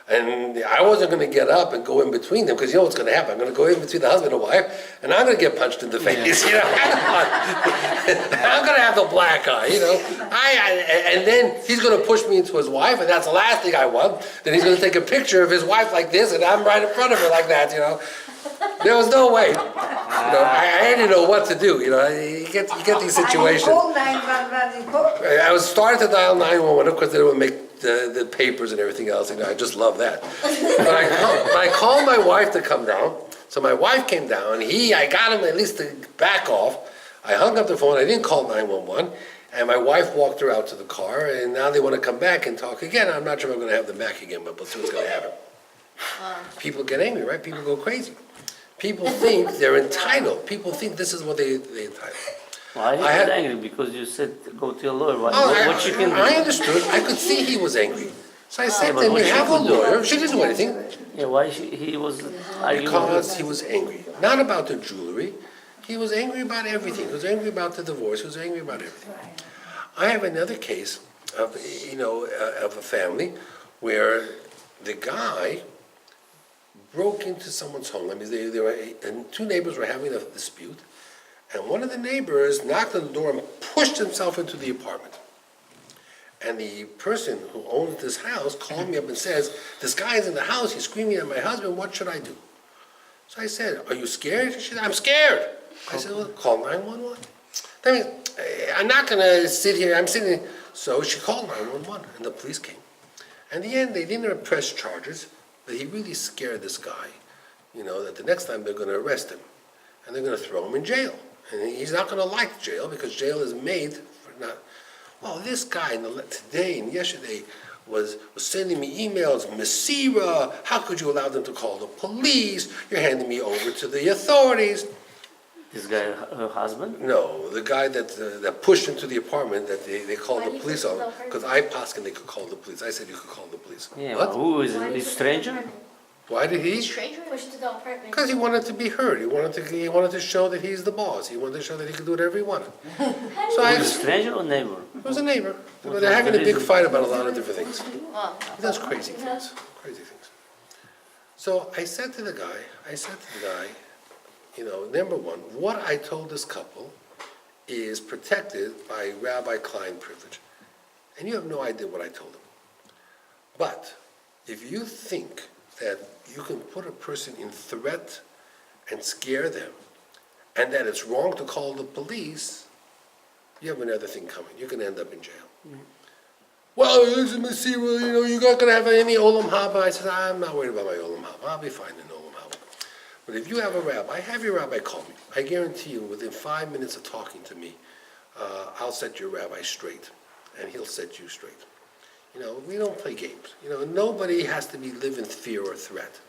and I wasn't going to get up and go in between them, because you know what's going to happen. I'm going to go in between the husband and wife, and I'm going to get punched in the face. I'm going to have the black eye. And then he's going to push me into his wife, and that's the last thing I want. Then he's going to take a picture of his wife like this, and I'm right in front of her like that. There was no way. I didn't know what to do. You get these situations. I was starting to dial 911, of course they would make the papers and everything else. I just love that. But I called my wife to come down. So my wife came down. I got him at least to back off. I hung up the phone. I didn't call 911. And my wife walked her out to the car. And now they want to come back and talk again. I'm not sure I'm going to have them back again, but we'll see what's going to happen. People get angry, right? People go crazy. People think they're entitled. People think this is what they're entitled. Why he was angry? Because you said go to your lawyer. What you can do? I understood. I could see he was angry. So I said to him, you have a lawyer. She didn't do anything. Yeah, why he was arguing? Because he was angry. Not about the jewelry. He was angry about everything. He was angry about the divorce. He was angry about everything. I have another case of a family where the guy broke into someone's home. I mean, they were, and two neighbors were having a dispute, and one of the neighbors knocked on the door and pushed himself into the apartment. And the person who owns this house called me up and says, this guy is in the house, he's screaming at my husband, what should I do? So I said, are you scared? She said, I'm scared. I said, well, call 911. I mean, I'm not going to sit here, I'm sitting, So she called 911, and the police came. And in the end, they didn't press charges, but he really scared this guy, that the next time they're going to arrest him, and they're going to throw him in jail. And he's not going to like jail, because jail is made for not... Well, this guy today and yesterday was sending me emails, Messira, how could you allow them to call the police? You're handing me over to the authorities. This guy, her husband? No, the guy that pushed into the apartment that they called Why the did police you on, tell her? because I asked him they could call the police. I said you could call the police. Yeah, What? who is Why it? did A you stranger? push to the apartment? Why did he? Stranger? Push to the apartment. Because he wanted to be heard. He wanted to show that he's the boss. He wanted to show that he could do whatever he wanted. So Who is a stranger or neighbor? it was a neighbor. They're having a big fight about a lot of different things. Wow. He does crazy things. So I said to the guy, number one, what I told this couple is protected by Rabbi Klein privilege. And you have no idea what I told them. But if you think that you can put a person in threat and scare them, and that it's wrong to call the police, you have another thing coming. You're going to end up in jail. Well, listen, Messira, you're not going to have any Olam Haba. I said, I'm not worried about my Olam Haba. I'll be fine in Olam Haba. But if you have a rabbi, have your rabbi call me. I guarantee you, within 5 minutes of talking to me, I'll set your rabbi straight, and he'll set you straight. We don't play games. Nobody has to live in fear or threat.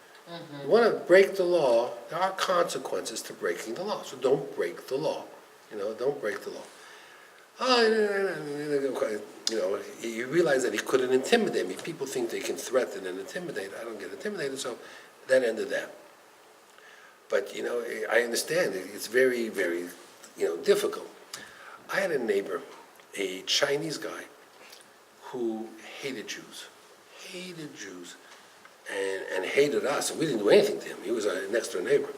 You want to break the law, there are consequences to breaking the law. So don't break the law. Don't break the law. You realize that he couldn't intimidate me. People think they can threaten and intimidate. I don't get intimidated, so that ended that. But, I understand. It's very, very, difficult. I had a neighbor, a Chinese guy, who hated Jews, and hated us. And we didn't do anything to him. He was our next door neighbor.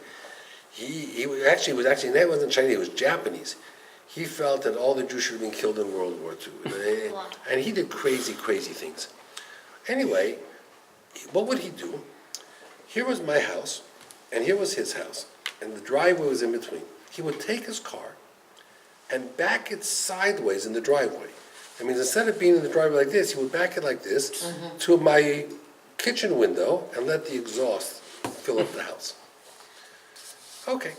He that wasn't Chinese, he was Japanese. He felt that all the Jews should have been killed in World War II. And he did crazy, crazy things. Anyway, what would he do? Here was my house, and here was his house, and the driveway was in between. He would take his car and back it sideways in the driveway. That means instead of being in the driveway like this, he would back it like this to my kitchen window and let the exhaust fill up the house. Okay.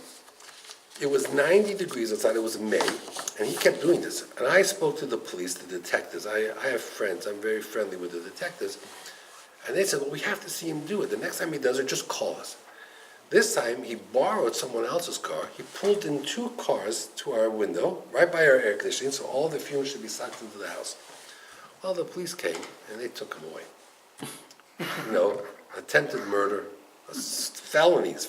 It was 90 degrees outside, it was May, and he kept doing this. And I spoke to the police, the detectives. I have friends, I'm very friendly with the detectives. And they said, well, we have to see him do it. The next time he does it, just call us. This time, he borrowed someone else's car. He pulled in 2 cars to our window, right by our air conditioning, so all the fumes should be sucked into the house. Well, the police came, and they took him away. Attempted murder, felonies.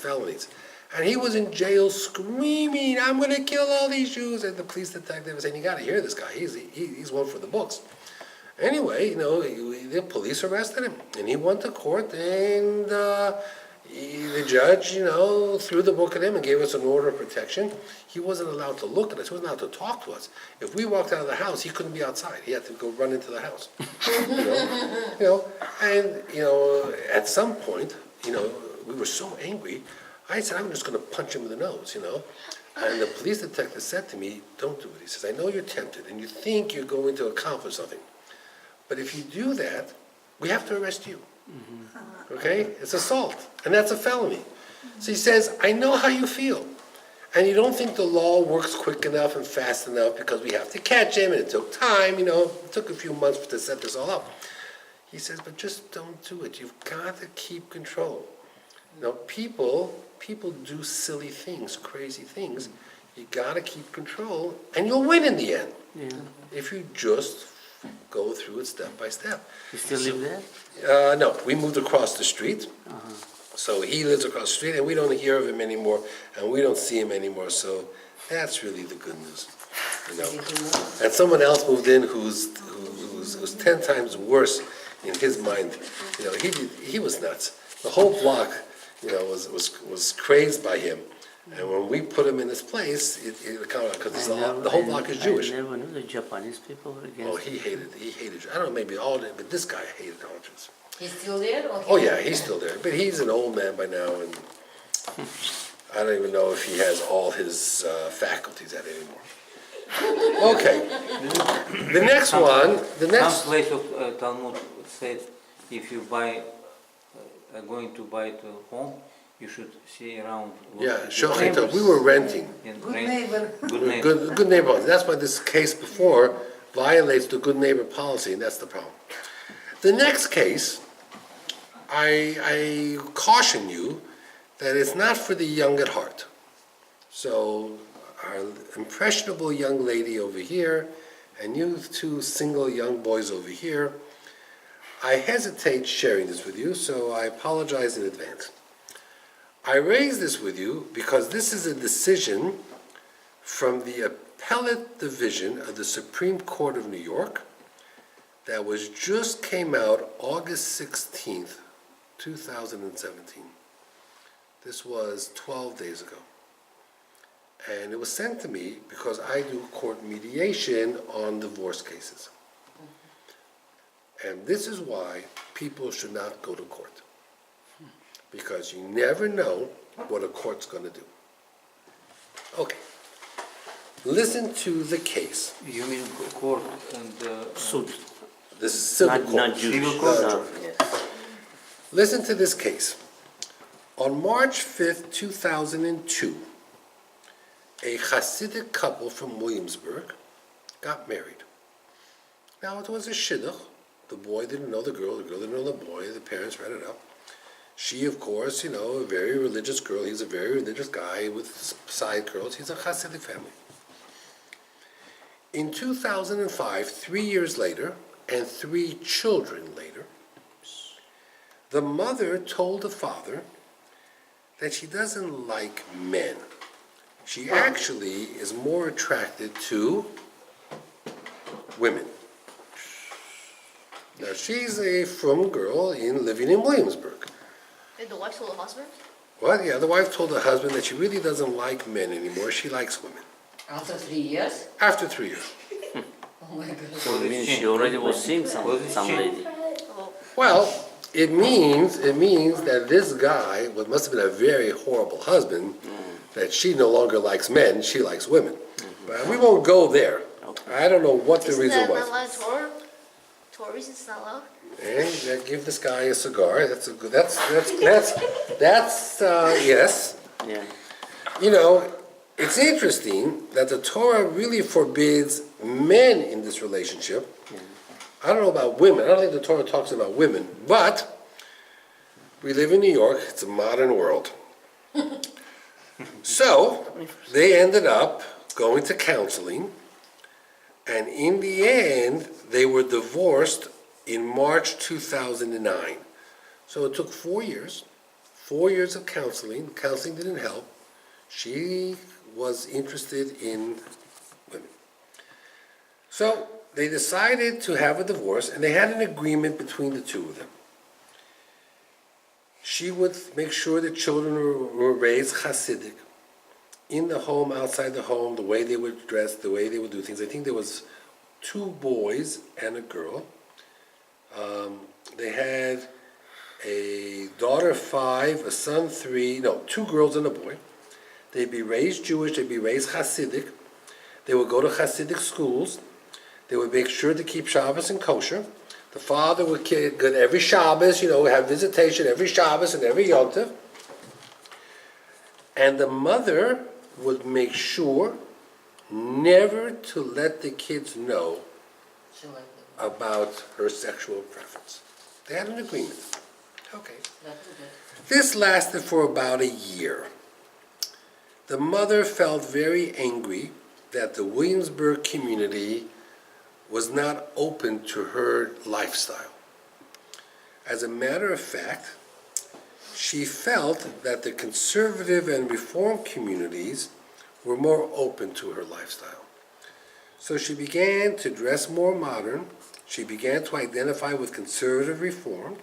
And he was in jail screaming, I'm going to kill all these Jews. And the police detective was saying, you got to hear this guy. He's one for the books. Anyway, the police arrested him. And he went to court, and the judge, threw the book at him and gave us an order of protection. He wasn't allowed to look at us. He wasn't allowed to talk to us. If we walked out of the house, he couldn't be outside. He had to go run into the house. And at some point, we were so angry. I said, I'm just going to punch him in the nose, And the police detective said to me, don't do it. He says, I know you're tempted and you think you're going to accomplish something. But if you do that, we have to arrest you. Okay? It's assault. And that's a felony. So he says, I know how you feel. And you don't think the law works quick enough and fast enough because we have to catch him and it took time, It took a few months to set this all up. He says, but just don't do it. You've got to keep control. People do silly things, crazy things. You got to keep control, and you'll win in the end. Yeah. If you just go through it step by step. You still live there? No, we moved across the street. So he lives across the street, and we don't hear of him anymore, and we don't see him anymore. So that's really the good news, And someone else moved in who's 10 times worse in his mind. He was nuts. The whole block, was crazed by him. And when we put him in his place, it kind of, because the whole block is Jewish. I never knew the Japanese people were against. Oh, he hated. I don't know, maybe all of it, but this guy hated all Jews. He's still there? Or Oh yeah, he's still there, but he's an old man by now, and I don't even know if he has all his faculties at anymore. Okay. The next one, the next, Some place of Talmud said, if you buy, going to buy the home, you should see around. what yeah, the Shoftim, neighbors we were renting. and Good rent- neighbor. Good neighbor. Good neighborhood. That's why this case before violates the good neighbor policy, and that's the problem. The next case, I caution you that it's not for the young at heart. So our impressionable young lady over here, and you two single young boys over here, I hesitate sharing this with you, so I apologize in advance. I raise this with you because this is a decision from the Appellate Division of the Supreme Court of New York that was just came out August 16th, 2017. This was 12 days ago. And it was sent to me because I do court mediation on divorce cases. And this is why people should not go to court. Because you never know what a court's going to do. Okay. Listen to the case. You mean court and, Suit, This is civil not, court. not Jewish. Civil court? No, yes. Listen to this case. On March 5th, 2002, a Hasidic couple from Williamsburg got married. Now, it was a shidduch. The boy didn't know the girl didn't know the boy, the parents read it up. She, of course, a very religious girl. He's a very religious guy with side girls. He's a Hasidic family. In 2005, 3 years later, and 3 children later, the mother told the father that she doesn't like men. She actually is more attracted to women. Now, she's a frum girl living in Williamsburg. Did the wife told the husband? Well, yeah, the wife told the husband that she really doesn't like men anymore. She likes women. After 3 years? After 3 years. Oh my God. So it means she already was seeing some lady. Oh, Well, it means that this guy must have been a very horrible husband, that she no longer likes men, she likes women. But we won't go there. I don't know what the isn't reason that not was. allowed Torah? Torah reasons it's not allowed? And give this guy a cigar. That's a good. That's yes. Yeah. It's interesting that the Torah really forbids men in this relationship. I don't know about women. I don't think the Torah talks about women. But we live in New York. It's a modern world. So they ended up going to counseling, and in the end, they were divorced in March 2009. So it took 4 years, 4 years of counseling. Counseling didn't help. She was interested in women. So they decided to have a divorce, and they had an agreement between the two of them. She would make sure the children were raised Hasidic, in the home, outside the home, the way they would dress, the way they would do things. I think there was 2 boys and a girl. They had a daughter 5, a son 3, 2 girls and a boy. They'd be raised Jewish, they'd be raised Hasidic. They would go to Hasidic schools. They would make sure to keep Shabbos and kosher. The father would get every Shabbos, have visitation every Shabbos and every Yom Tov. And the mother would make sure never to let the kids know She liked it. about her sexual preference. They had an agreement. Okay. That's good. This lasted for about a year. The mother felt very angry that the Williamsburg community was not open to her lifestyle. As a matter of fact, she felt that the conservative and reform communities were more open to her lifestyle. So she began to dress more modern. She began to identify with conservative reform.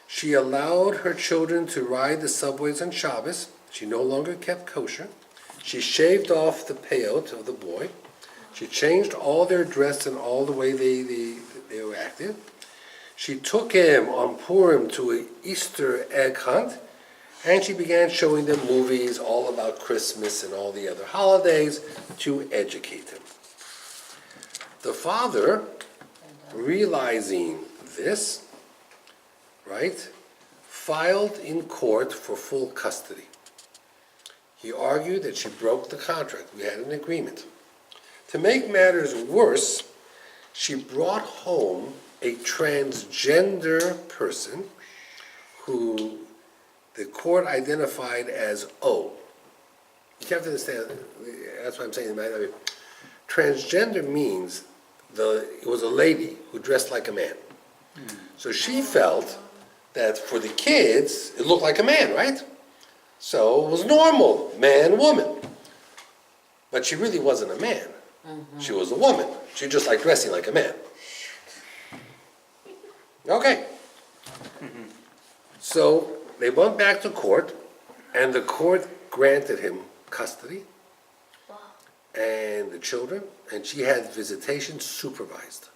She allowed her children to ride the subways on Shabbos. She no longer kept kosher. She shaved off the peyot of the boy. She changed all their dress and all the way they were acted. She took him on Purim to an Easter egg hunt, and she began showing them movies all about Christmas and all the other holidays to educate him. The father, realizing this, right, filed in court for full custody. He argued that she broke the contract. We had an agreement. To make matters worse, she brought home a transgender person who the court identified as O. You have to understand, that's what I'm saying. Transgender means it was a lady who dressed like a man. So she felt that for the kids, it looked like a man, right? So it was normal, man, woman. But she really wasn't a man. She was a woman. She just liked dressing like a man. Okay. So they went back to court, and the court granted him custody Wow. and the children, and she had visitation supervised.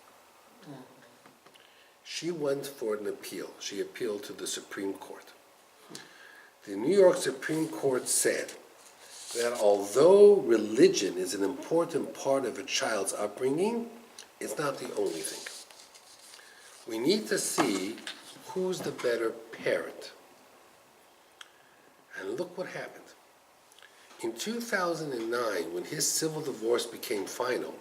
She went for an appeal. She appealed to the Supreme Court. The New York Supreme Court said that although religion is an important part of a child's upbringing, it's not the only thing. We need to see who's the better parent. And look what happened. In 2009, when his civil divorce became final,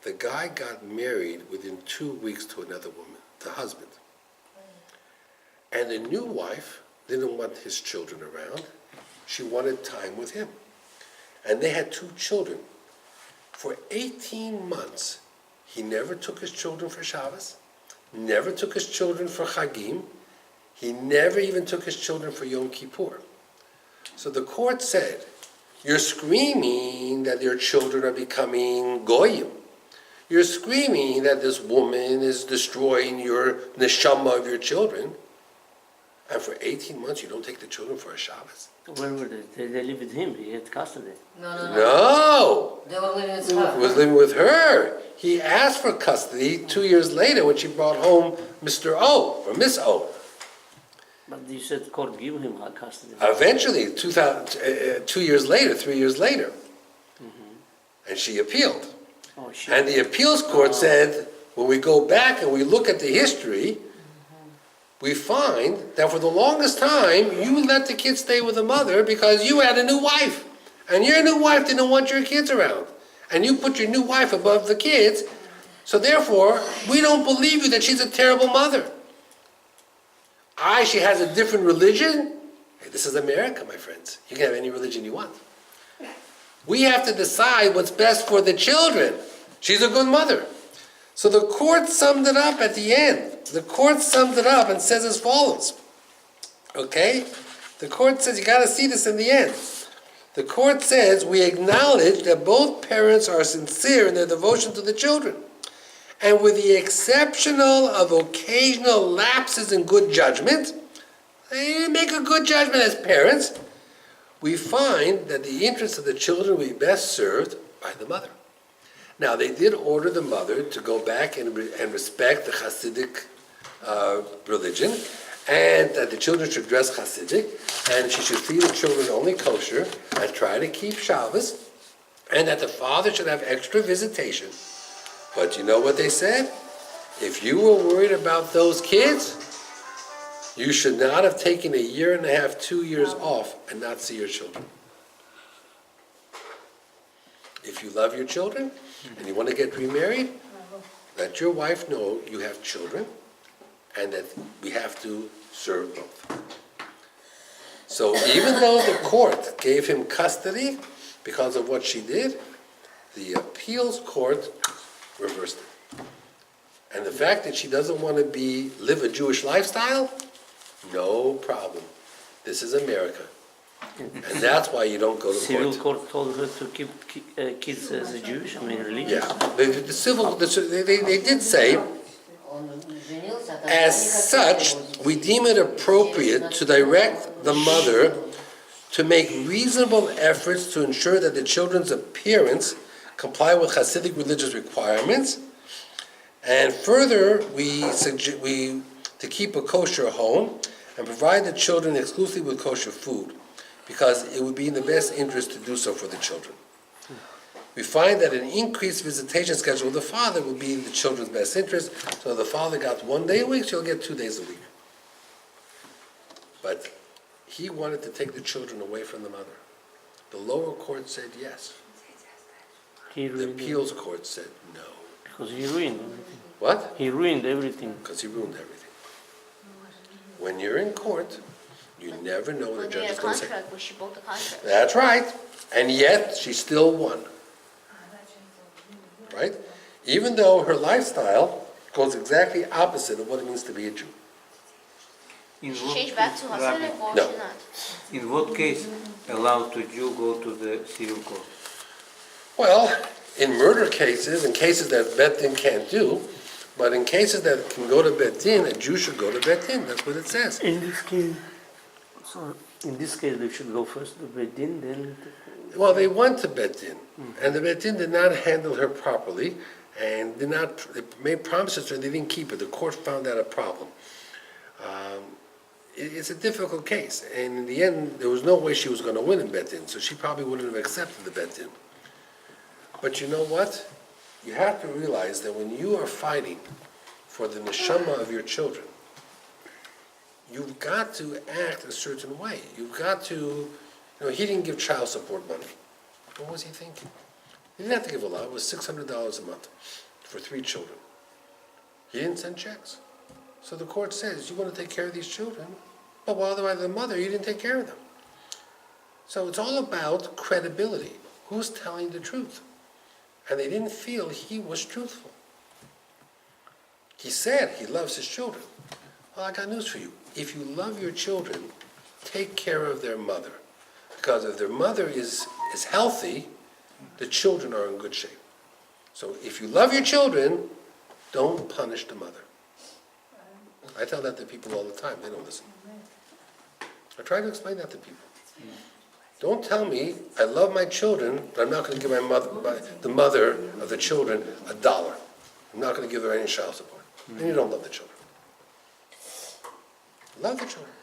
the guy got married within 2 weeks to another woman, the husband. And the new wife didn't want his children around. She wanted time with him. And they had 2 children. For 18 months, he never took his children for Shabbos, never took his children for Chagim, he never even took his children for Yom Kippur. So the court said, you're screaming that your children are becoming goyim. You're screaming that this woman is destroying your neshama of your children. And for 18 months, you don't take the children for a Shabbos? Where were they? They live with him. He had custody. No! They were living with He her. was living with her. He asked for custody 2 years later when she brought home Mr. O, or Miss O. But you said court give him custody. Eventually, 2 years later, 3 years later. And she appealed. Oh, shit. And the appeals court said, when we go back and we look at the history, we find that for the longest time, you let the kids stay with the mother because you had a new wife. And your new wife didn't want your kids around. And you put your new wife above the kids. So therefore, we don't believe you that she's a terrible mother. She has a different religion. Hey, this is America, my friends. You can have any religion you want. We have to decide what's best for the children. She's a good mother. So the court summed it up at the end. The court summed it up and says as follows. Okay? The court says, you got to see this in the end. The court says, we acknowledge that both parents are sincere in their devotion to the children. And with the exceptional of occasional lapses in good judgment, they make a good judgment as parents, we find that the interests of the children will be best served by the mother. Now, they did order the mother to go back and respect the Hasidic religion, and that the children should dress Hasidic, and she should feed the children only kosher, and try to keep Shabbos, and that the father should have extra visitation. But you know what they said? If you were worried about those kids, you should not have taken 1.5 years, 2 years off and not see your children. If you love your children and you want to get remarried, let your wife know you have children and that we have to serve both. So even though the court gave him custody because of what she did, the appeals court reversed it. And the fact that she doesn't want to live a Jewish lifestyle, no problem. This is America. And that's why you don't go to Civil court. court told her to keep kids as a Jewish, religious. Yeah, they did say, as such, we deem it appropriate to direct the mother to make reasonable efforts to ensure that the children's appearance comply with Hasidic religious requirements, and further, to keep a kosher home and provide the children exclusively with kosher food, because it would be in the best interest to do so for the children. we find that an increased visitation schedule of the father will be in the children's best interest. So the father got 1 day a week, she'll get 2 days a week. But he wanted to take the children away from the mother. The lower court said yes. He The ruined it. appeals court said no. Because he ruined everything. What? He ruined everything. Because he ruined everything. When you're in court, you never know what the When they judge had is a going to say. contract, when she broke the contract. That's right. And yet, she still won. Right? Even though her lifestyle goes exactly opposite of what it means to be a Jew. In She what changed back to Rabbi, Hasidic or No. she not? in what case allowed to Jew go to the civil court? Well, in murder cases, in cases that Bet Din can't do, but in cases that can go to Bet Din, a Jew should go to Bet Din. That's what it says. In this case, they should go first to Beit Din, then. Well, they went to Bet Din, and the Bet Din did not handle her properly, and they made promises to her, they didn't keep it. The court found that a problem. It's a difficult case, and in the end, there was no way she was going to win in Bet Din, so she probably wouldn't have accepted the Bet Din. But you know what? You have to realize that when you are fighting for the neshama of your children, you've got to act a certain way. You've got to, he didn't give child support money. What was he thinking? He didn't have to give a lot. It was $600 a month for 3 children. He didn't send checks. So the court says, you want to take care of these children, but while they're with the mother, you didn't take care of them. So it's all about credibility. Who's telling the truth? And they didn't feel he was truthful. He said he loves his children. Well, I got news for you. If you love your children, take care of their mother. Because if their mother is healthy, the children are in good shape. So if you love your children, don't punish the mother. I tell that to people all the time. They don't listen. I try to explain that to people. Don't tell me I love my children, but I'm not going to give the mother of the children $1. I'm not going to give her any child support. Then you don't love the children. Love the children.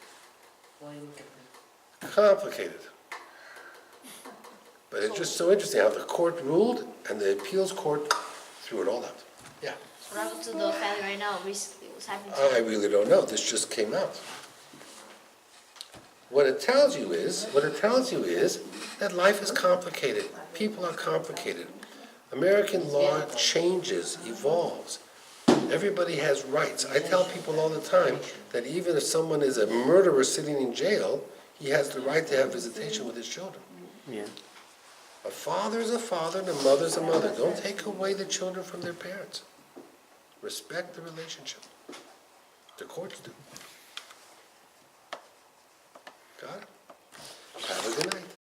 Why you different? Complicated. But it's just so interesting how the court ruled and the appeals court threw it all out. Yeah. What happened to the family right now recently? What's happening to I them? really don't know. This just came out. What it tells you is that life is complicated. People are complicated. American law changes, evolves. Everybody has rights. I tell people all the time that even if someone is a murderer sitting in jail, he has the right to have visitation with his children. Yeah. A father is a father and a mother is a mother. Don't take away the children from their parents. Respect the relationship. The courts do. Got it? Have a good night.